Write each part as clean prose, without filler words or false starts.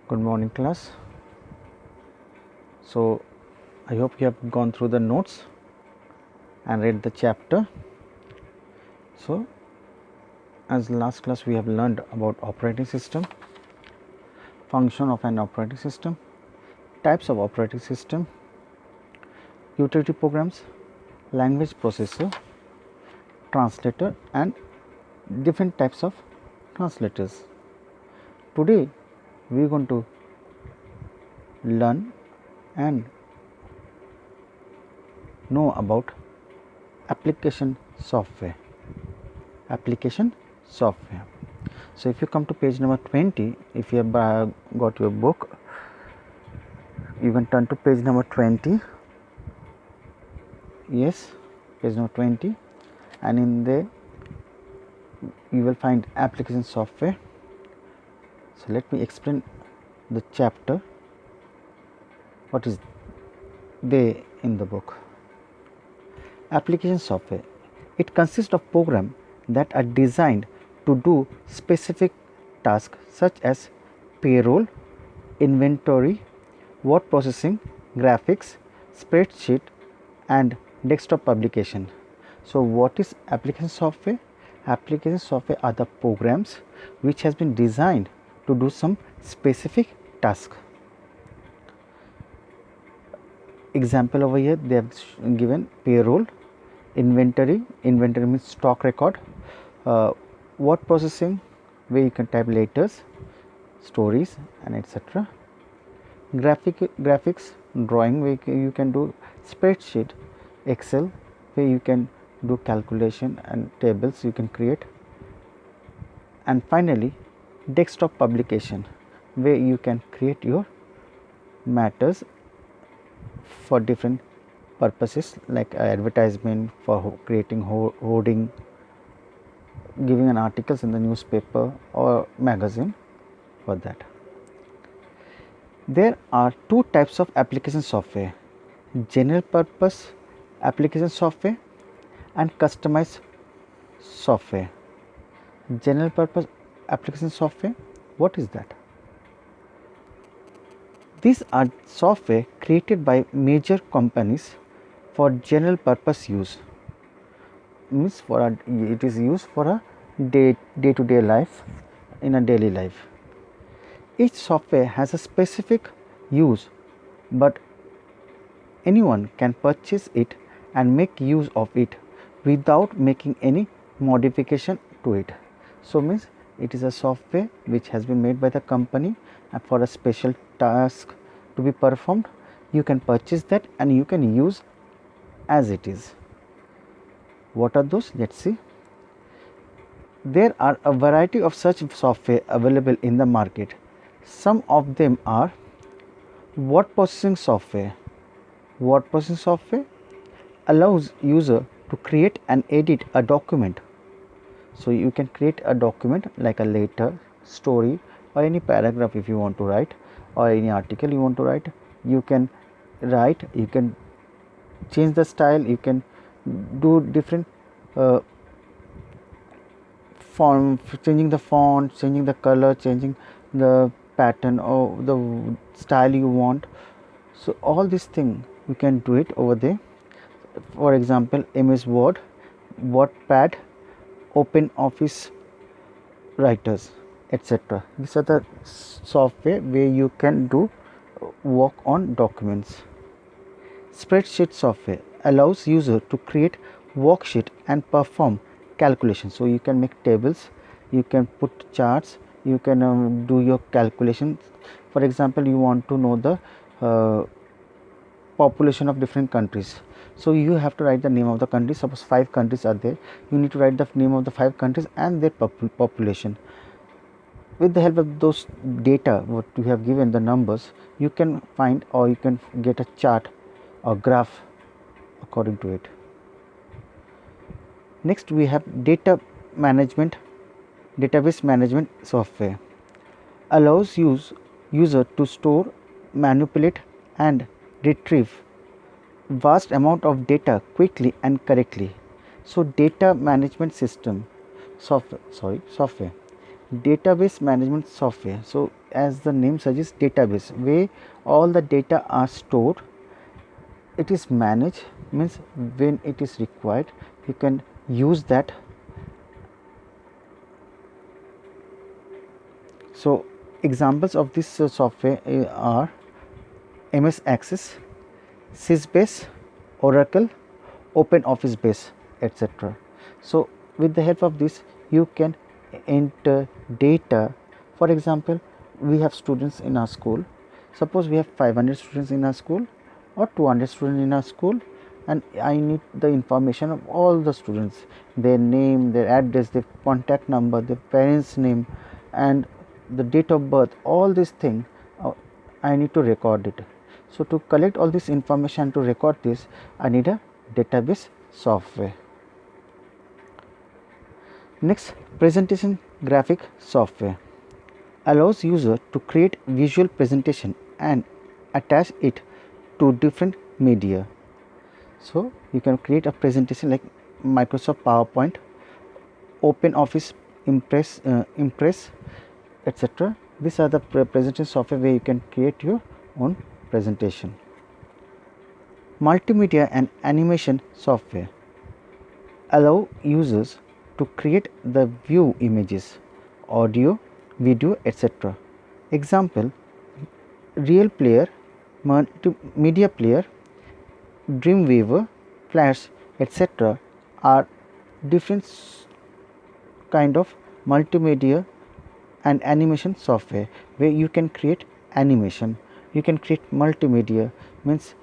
Good morning, class. So, I hope you have gone through the notes and read the chapter. So, as last class we have learned about operating system, function of an operating system, types of operating system, utility programs, language processor, translator and different types of translators. Today we are going to learn and know about application software. So, if you come to page number 20, if you have got your book, you can turn to page number 20. Yes, page number 20, and in there you will find application software. So, let me explain the chapter, what is there in the book. Application software, it consists of programs that are designed to do specific tasks such as payroll, inventory, word processing, graphics, spreadsheet and desktop publication. So, what is application software? Application software are the programs which has been designed to do some specific task. Example over here, they have given payroll, inventory means stock record, word processing where you can type letters, stories and etc. Graphics, drawing where you can do spreadsheet, Excel where you can do calculation and tables you can create, and finally desktop publication where you can create your matters for different purposes like advertisement, for creating hoarding, giving an articles in the newspaper or magazine. For that, there are two types of application software: general purpose application software and customized software. General purpose application software, what is that? These are software created by major companies for general purpose use, means it is used for a day to day life, in a daily life. Each software has a specific use, but anyone can purchase it and make use of it without making any modification to it. So, means it is a software which has been made by the company and for a special task to be performed. You can purchase that and you can use as it is. What are those? Let us see. There are a variety of such software available in the market. Some of them are word processing software. Word processing software allows user to create and edit a document. So, you can create a document like a letter, story or any paragraph if you want to write, or any article you want to write. You can write, you can change the style, you can do different changing the font, changing the color, changing the pattern or the style you want. So, all these things you can do it over there. For example, MS Word, WordPad, Open Office Writers, etc. These are the software where you can do work on documents. Spreadsheet software allows user to create worksheet and perform calculations. So, you can make tables, you can put charts, you can do your calculations. For example, you want to know the population of different countries. So, you have to write the name of the country. Suppose 5 countries are there, you need to write the name of the 5 countries and their population. With the help of those data what you have given, the numbers, you can find or you can get a chart or graph according to it. Next, we have database management software. Allows user to store, manipulate and retrieve vast amount of data quickly and correctly. So, data management system software. database management software. So as the name suggests, database, where all the data are stored, it is managed, means when it is required you can use that. So examples of this software are MS Access, Sysbase, Oracle, Open Office Base, etc. So with the help of this you can enter data. For example, we have students in our school. Suppose we have 500 students in our school or 200 students in our school, and I need the information of all the students, their name, their address, their contact number, their parents' name, and the date of birth. All these things I need to record it. So to collect all this information, to record this, I need a database software. Next, presentation graphic software allows user to create visual presentation and attach it to different media. So you can create a presentation like Microsoft PowerPoint, Open Office, Impress, etc. These are the presentation software where you can create your own presentation. Multimedia and animation software allow users to create the view images, audio, video, etc. Example: Real Player, Multimedia Player, Dreamweaver, Flash, etc. are different kind of multimedia and animation software where you can create animation. You can create multimedia, means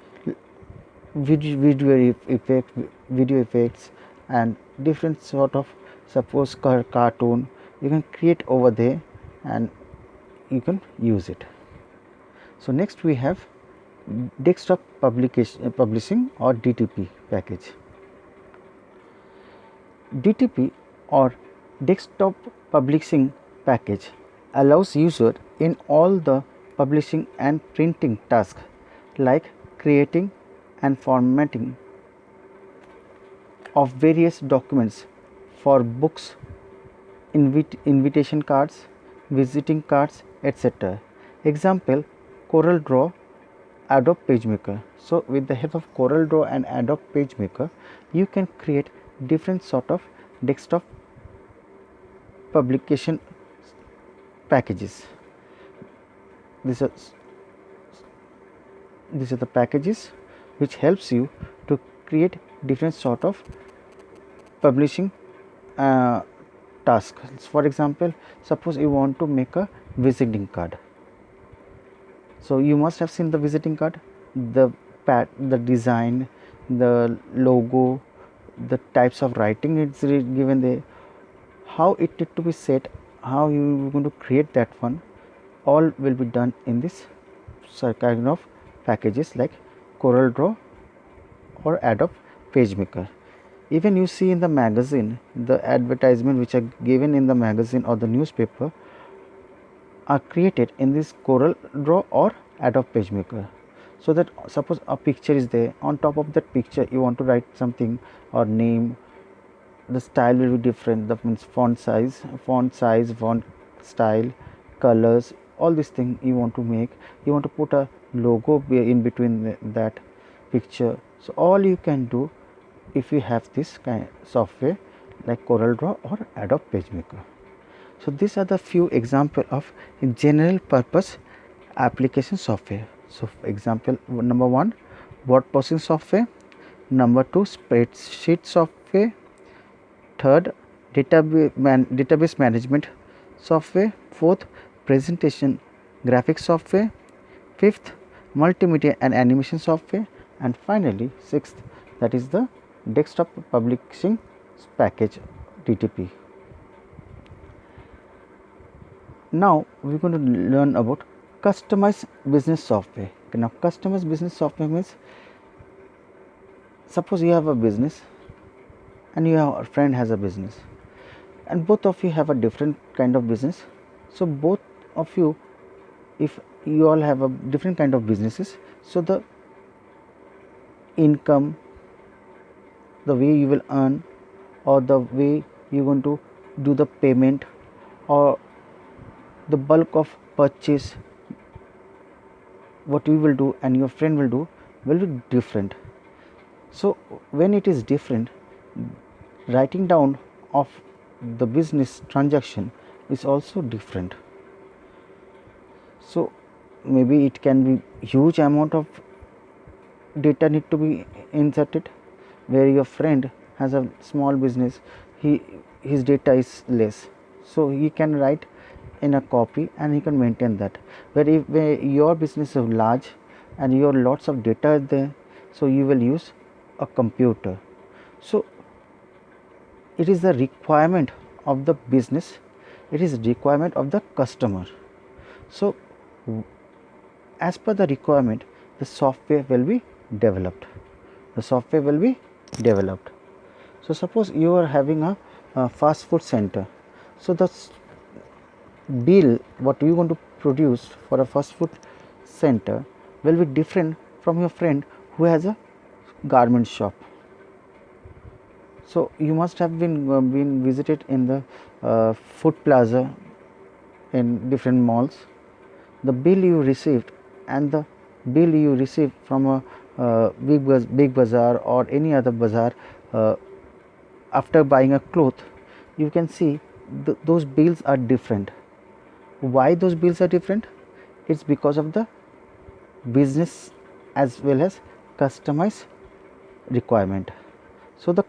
video effects and different sort of, suppose cartoon you can create over there and you can use it. So next we have desktop publishing or DTP package. DTP or desktop publishing package allows user in all the publishing and printing tasks like creating and formatting of various documents for books, invitation cards, visiting cards, etc. Example: Corel Draw, Adobe PageMaker. So with the help of Corel Draw and Adobe PageMaker, you can create different sort of desktop publication packages. These are the packages which helps you to create different sort of publishing tasks. For example, suppose you want to make a visiting card. So you must have seen the visiting card, the the design, the logo, the types of writing it's given there, how it need to be set, how you are going to create that one, all will be done in this kind of packages like Corel Draw or Adobe PageMaker. Even you see in the magazine, the advertisement which are given in the magazine or the newspaper are created in this Corel Draw or Adobe PageMaker. So that suppose a picture is there, on top of that picture you want to write something or name, the style will be different. That means font size, font style, colors, all these things you want to make. You want to put a logo in between that picture. So all you can do if you have this kind of software like Corel Draw or Adobe PageMaker. So these are the few example of general purpose application software. So for example, number 1, word processing software, number 2, spreadsheet software, third, database management software, fourth, presentation graphics software, fifth, multimedia and animation software, and finally sixth, that is the desktop publishing package DTP. Now we are going to learn about customized business software. Now customized business software means, suppose you have a business and your friend has a business and both of you have a different kind of business. So both of you, if you all have a different kind of businesses, so the income, the way you will earn, or the way you are going to do the payment, or the bulk of purchase what you will do and your friend will be different. So when it is different, writing down of the business transaction is also different. So maybe it can be huge amount of data need to be inserted, where your friend has a small business, his data is less, so he can write in a copy and he can maintain that. But if where your business is large and your lots of data is there, so you will use a computer. So it is the requirement of the business, it is requirement of the customer. So as per the requirement, the software will be developed. The software will be developed. So suppose you are having a fast food center. So the bill what you want to produce for a fast food center will be different from your friend who has a garment shop. So you must have been visited in the food plaza in different malls. The bill you received and the bill you received from a big bazaar or any other bazaar, after buying a cloth, you can see those bills are different. Why those bills are different? It's because of the business as well as customized requirement. So the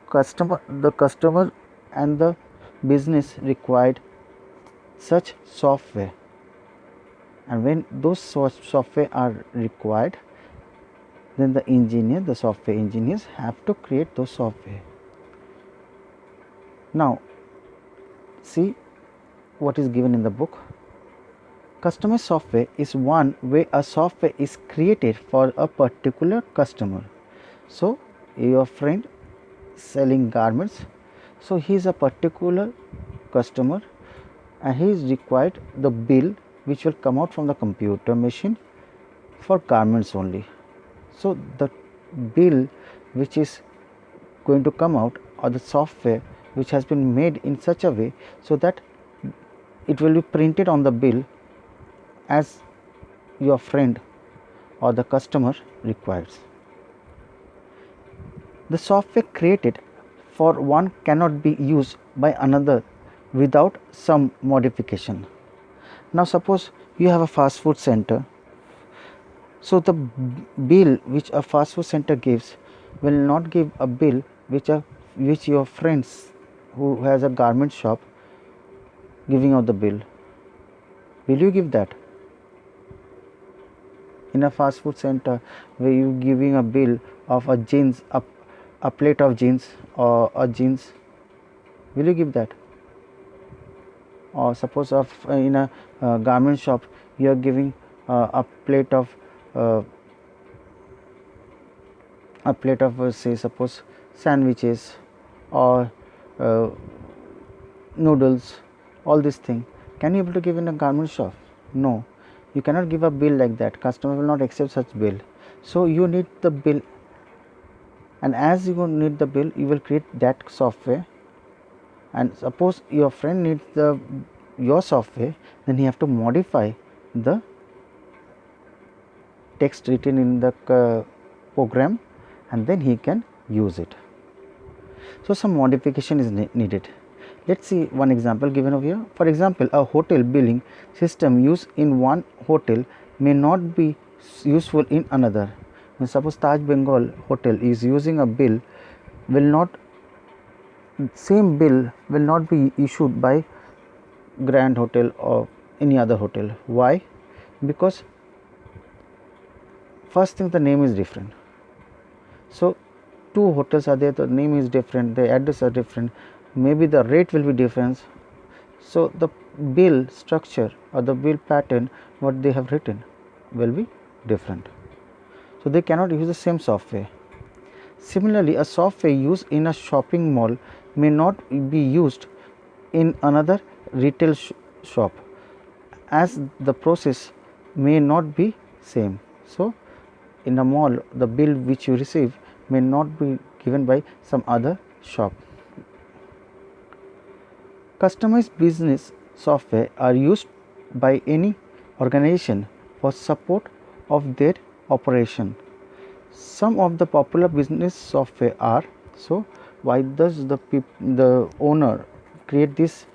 customer and the business required such software, and when those software are required, then the software engineers have to create those software. Now see what is given in the book. Customized software is one where a software is created for a particular customer. So your friend selling garments, so he is a particular customer and he is required the bill which will come out from the computer machine for garments only. So the bill which is going to come out, or the software which has been made in such a way so that it will be printed on the bill as your friend or the customer requires. The software created for one cannot be used by another without some modification. Now suppose you have a fast food center. So the bill which a fast food center gives will not give a bill which your friends who has a garment shop giving out the bill. Will you give that? In a fast food center where you giving a bill of a jeans, a plate of jeans or a jeans, will you give that? Or suppose in a garment shop you are giving a plate of say suppose sandwiches or noodles, all this thing, can you able to give in a garment shop? No, you cannot give a bill like that. Customer will not accept such bill. So you need the bill, and as you need the bill, you will create that software. And suppose your friend needs your software, then he have to modify the text written in the program, and then he can use it. So some modification is needed. Let's see one example given over here. For example, a hotel billing system used in one hotel may not be useful in another. Now, suppose Taj Bengal hotel is using a bill, same bill will not be issued by Grand Hotel or any other hotel. Why? Because first thing, the name is different. So two hotels are there, the name is different, the address are different, maybe the rate will be different. So the bill structure or the bill pattern what they have written will be different. So they cannot use the same software. Similarly, a software used in a shopping mall may not be used in another retail shop, as the process may not be same. So in a mall, the bill which you receive may not be given by some other shop. Customized business software are used by any organization for support of their operation. Some of the popular business software are, so why does the owner create this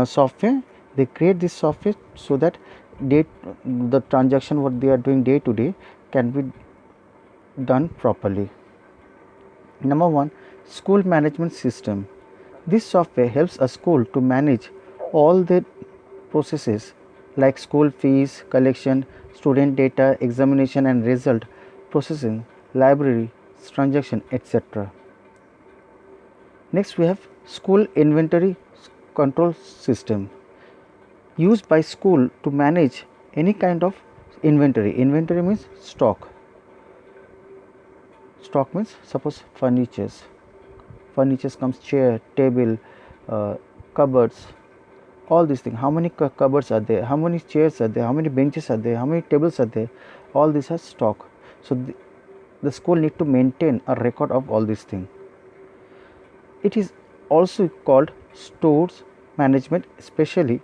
software? They create this software so that the transaction what they are doing day to day can be done properly. Number 1, school management system. This software helps a school to manage all their processes like school fees collection, student data, examination and result processing, library, transaction, etc. Next we have school inventory control system, used by school to manage any kind of inventory. Inventory means stock. Stock means suppose furnitures. Furnitures comes chair, table, cupboards, all these things. How many cupboards are there? How many chairs are there? How many benches are there? How many tables are there? All these are stock. So the school need to maintain a record of all these things. It is also called stores management, especially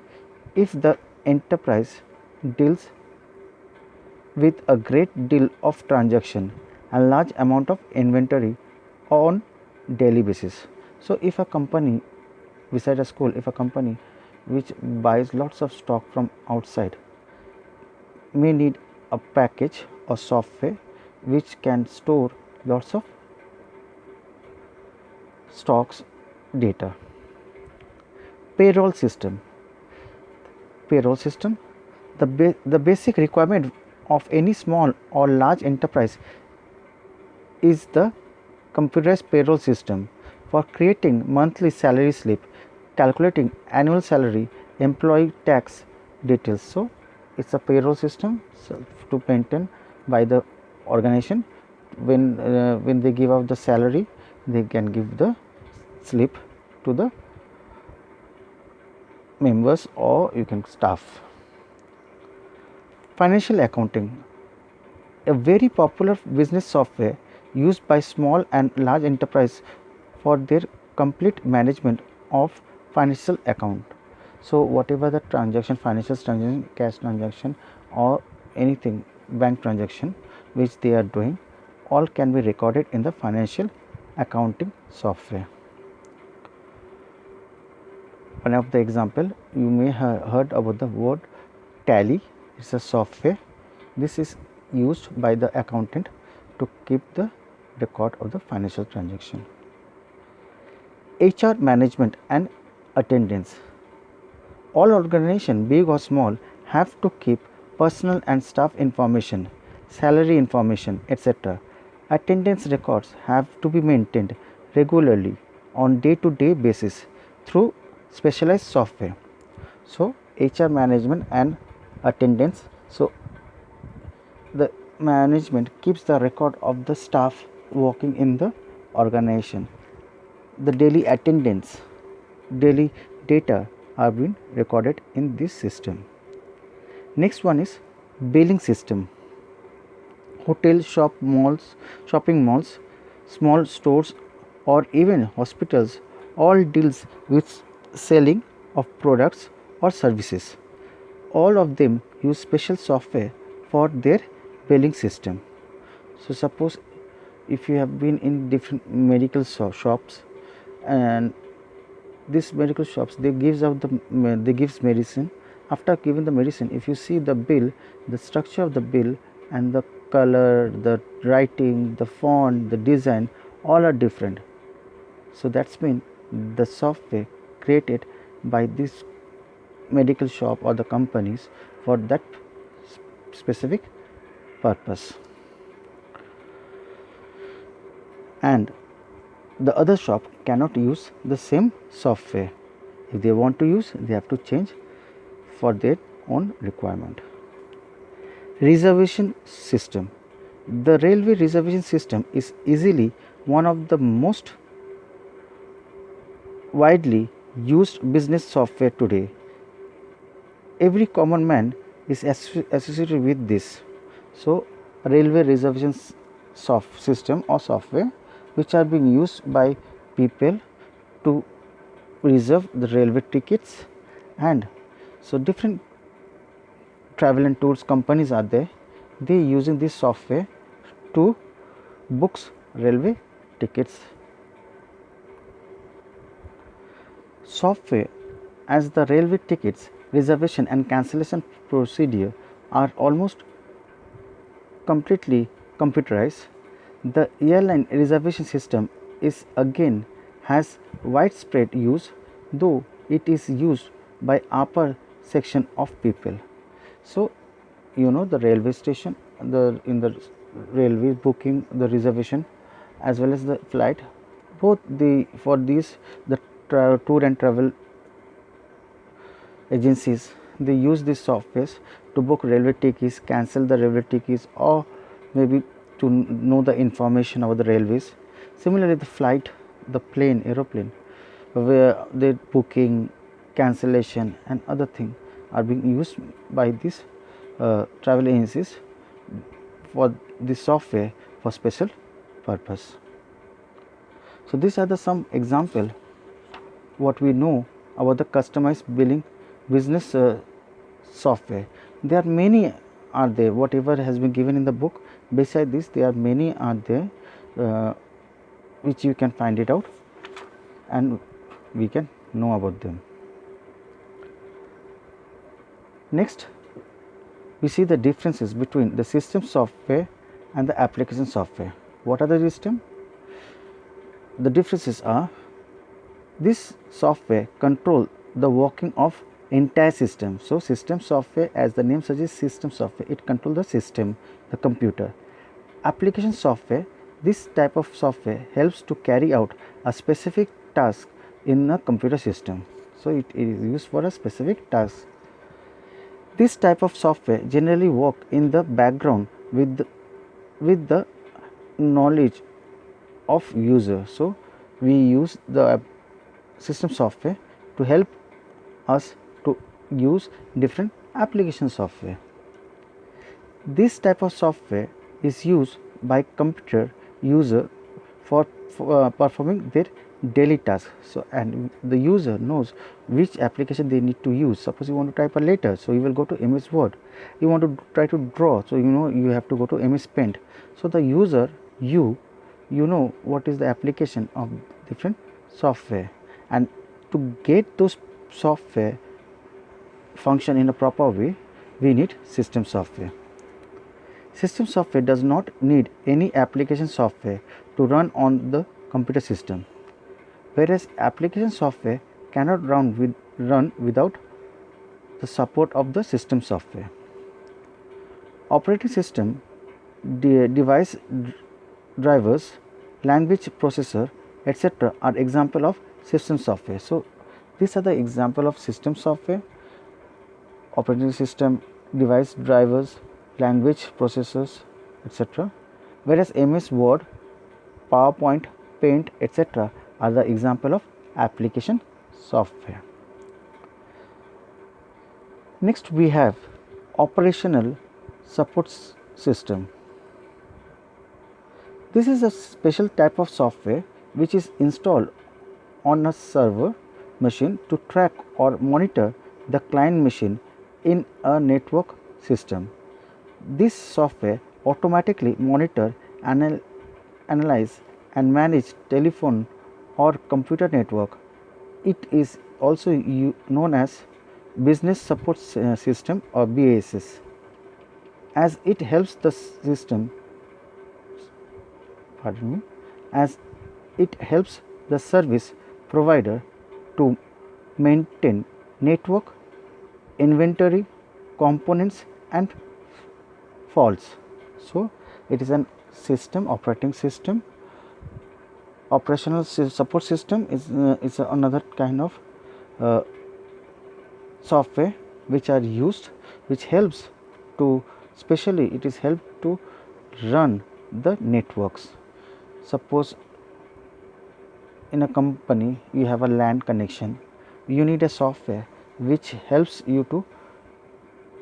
if the enterprise deals with a great deal of transaction and large amount of inventory on daily basis. So if a company beside a school, if a company which buys lots of stock from outside may need a package or software which can store lots of stocks data. Payroll system. Payroll system, the basic requirement of any small or large enterprise is the computerized payroll system for creating monthly salary slip, calculating annual salary, employee tax details. So it's a payroll system to maintain by the organization. When they give out the salary, they can give the slip to the members or you can staff. Financial accounting, a very popular business software used by small and large enterprise for their complete management of financial account. So whatever the transaction, financial transaction, cash transaction or anything bank transaction which they are doing, all can be recorded in the financial accounting software. One of the example, you may have heard about the word Tally. It's a software. This is used by the accountant to keep the record of the financial transaction. HR management and attendance. All organizations, big or small, have to keep personal and staff information, salary information, etc. Attendance records have to be maintained regularly on day-to-day basis through specialized software. So HR management and attendance. So the management keeps the record of the staff working in the organization. The daily attendance, daily data are being recorded in this system. Next one is billing system. Hotel, shopping malls, small stores or even hospitals all deals with selling of products or services. All of them use special software for their billing system. So suppose if you have been in different medical shops, and these medical shops they gives medicine. After giving the medicine, if you see the bill, the structure of the bill and the color, the writing, the font, the design, all are different. So that's mean the software created by this medical shop or the companies for that specific purpose. And the other shop cannot use the same software. If they want to use, they have to change for their own requirement. Reservation system. The railway reservation system is easily one of the most widely used business software today. Every common man is associated with this. So railway reservation system or software which are being used by people to reserve the railway tickets, and so different travel and tours companies are there, they using this software to books railway tickets. Software as the railway tickets reservation and cancellation procedure are almost completely computerized. The airline reservation system is again has widespread use, though it is used by upper section of people. So, the railway station, the in the railway booking the reservation as well as the flight, both the for these the tour and travel agencies, they use these softwares to book railway tickets, cancel the railway tickets, or maybe to know the information about the railways. Similarly, the flight, the plane, aeroplane, where the booking, cancellation and other thing are being used by these travel agencies for this software for special purpose. So, these are the some example what we know about the customized billing business software. There are many are there, whatever has been given in the book. Beside this, there are many are there which you can find it out and we can know about them. Next, we see the differences between the system software and the application software. What are the system? The differences are, this software control the working of entire system. So, system software, as the name suggests, system software, it control the system, the computer. Application software, this type of software helps to carry out a specific task in a computer system. So, it is used for a specific task. This type of software generally work in the background with the knowledge of user. So, we use the system software to help us to use different application software. This type of software is used by computer user for performing their daily task. So, and the user knows which application they need to use. Suppose you want to type a letter, so you will go to MS Word. You want to try to draw, so you have to go to MS Paint. So, the user you know what is the application of different software, and to get those software function in a proper way, we need system software. System software does not need any application software to run on the computer system, whereas application software cannot run without the support of the system software. Operating system, device drivers, language processor, etc. are example of system software. So, these are the example of system software: operating system, device drivers, language processors, etc. Whereas MS Word, PowerPoint, Paint, etc. are the example of application software. Next, we have operational support system. This is a special type of software which is installed on a server machine to track or monitor the client machine in a network system. This software automatically monitor, analyze and manage telephone or computer network. It is also known as business support system or BSS, as it helps the system as it helps the service provider to maintain network, inventory, components and faults. So, it is an system, operating system. Operational support system is another kind of software which are used, which helps to, especially it is help to run the networks. Suppose in a company you have a LAN connection, you need a software which helps you to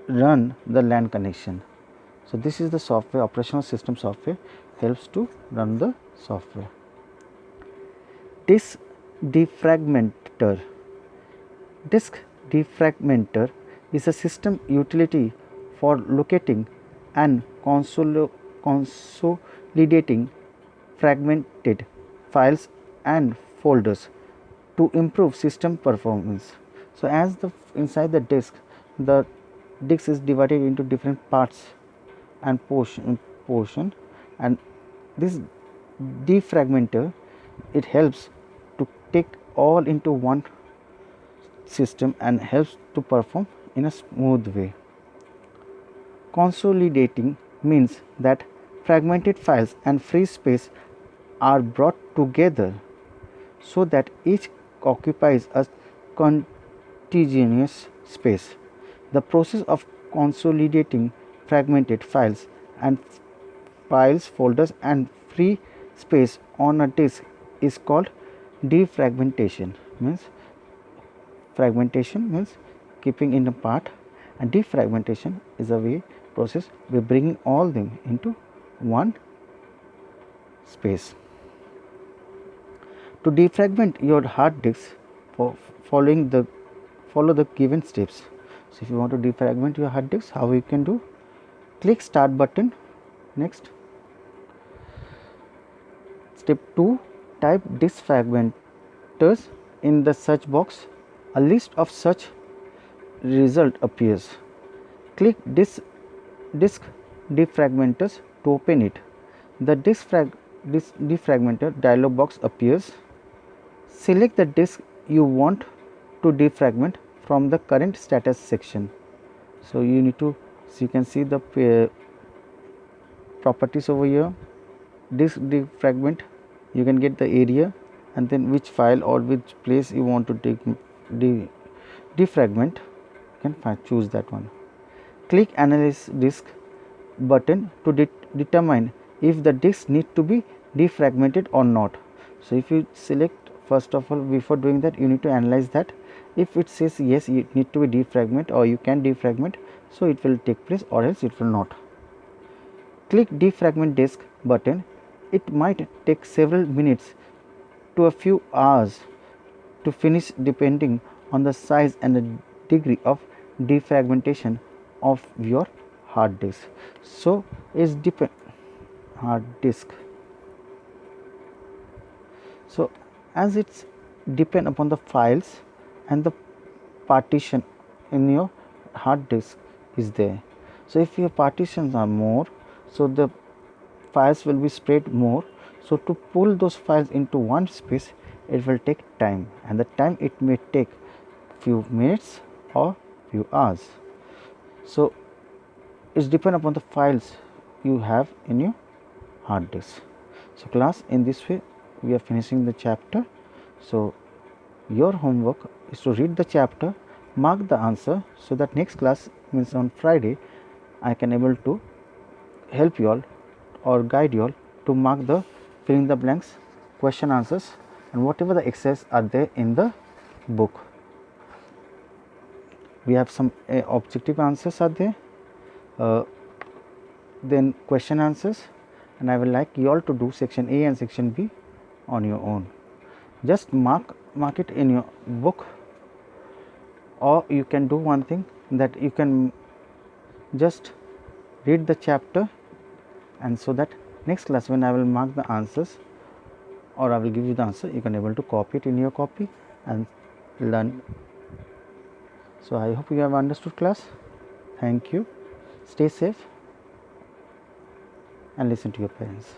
run the LAN connection. So, this is the software, operational system software helps to run the software. Disk defragmenter. Disk defragmenter is a system utility for locating and consolidating fragmented files and folders to improve system performance. So, as the inside the disk is divided into different parts and portion, and this defragmenter, it helps to take all into one system and helps to perform in a smooth way. Consolidating means that fragmented files and free space are brought together so that each occupies a contiguous space. The process of consolidating fragmented files and folders and free space on a disk is called defragmentation. Fragmentation means keeping in a part, and defragmentation is a way process we bringing all them into one space. To defragment your hard disk, follow the given steps. So, if you want to defragment your hard disk, how you can do? Click start button. Next, step 2, type disk fragmenters in the search box. A list of such result appears. Click disk defragmenters to open it. The disk defragmenter dialog box appears. Select the disk you want to defragment from the current status section. So, you need to, so you can see the properties over here. Disk defragment, you can get the area and then which file or which place you want to defragment. You can choose that one. Click analyze disk button to determine if the disk need to be defragmented or not. So, if you select, first of all, before doing that, you need to analyze that. If it says yes, you need to be defragment or you can defragment, so it will take place or else it will not. Click defragment disk button. It might take several minutes to a few hours to finish depending on the size and the degree of defragmentation of your hard disk. So, it's hard disk. So, as it's depend upon the files and the partition in your hard disk is there. So, if your partitions are more, so the files will be spread more. So, to pull those files into one space, it will take time, and the time it may take few minutes or few hours. So, it's depend upon the files you have in your hard disk. So, class, in this way we are finishing the chapter. So, your homework is to read the chapter, mark the answer, so that next class, means on Friday, I can able to help you all or guide you all to mark the filling the blanks, question answers, and whatever the exercises are there in the book. We have some objective answers are there, then question answers, and I will like you all to do section A and section B on your own. Just mark it in your book, or you can do one thing, that you can just read the chapter, and so that next class when I will mark the answers or I will give you the answer, you can able to copy it in your copy and learn. So, I hope you have understood, class. Thank you. Stay safe and listen to your parents.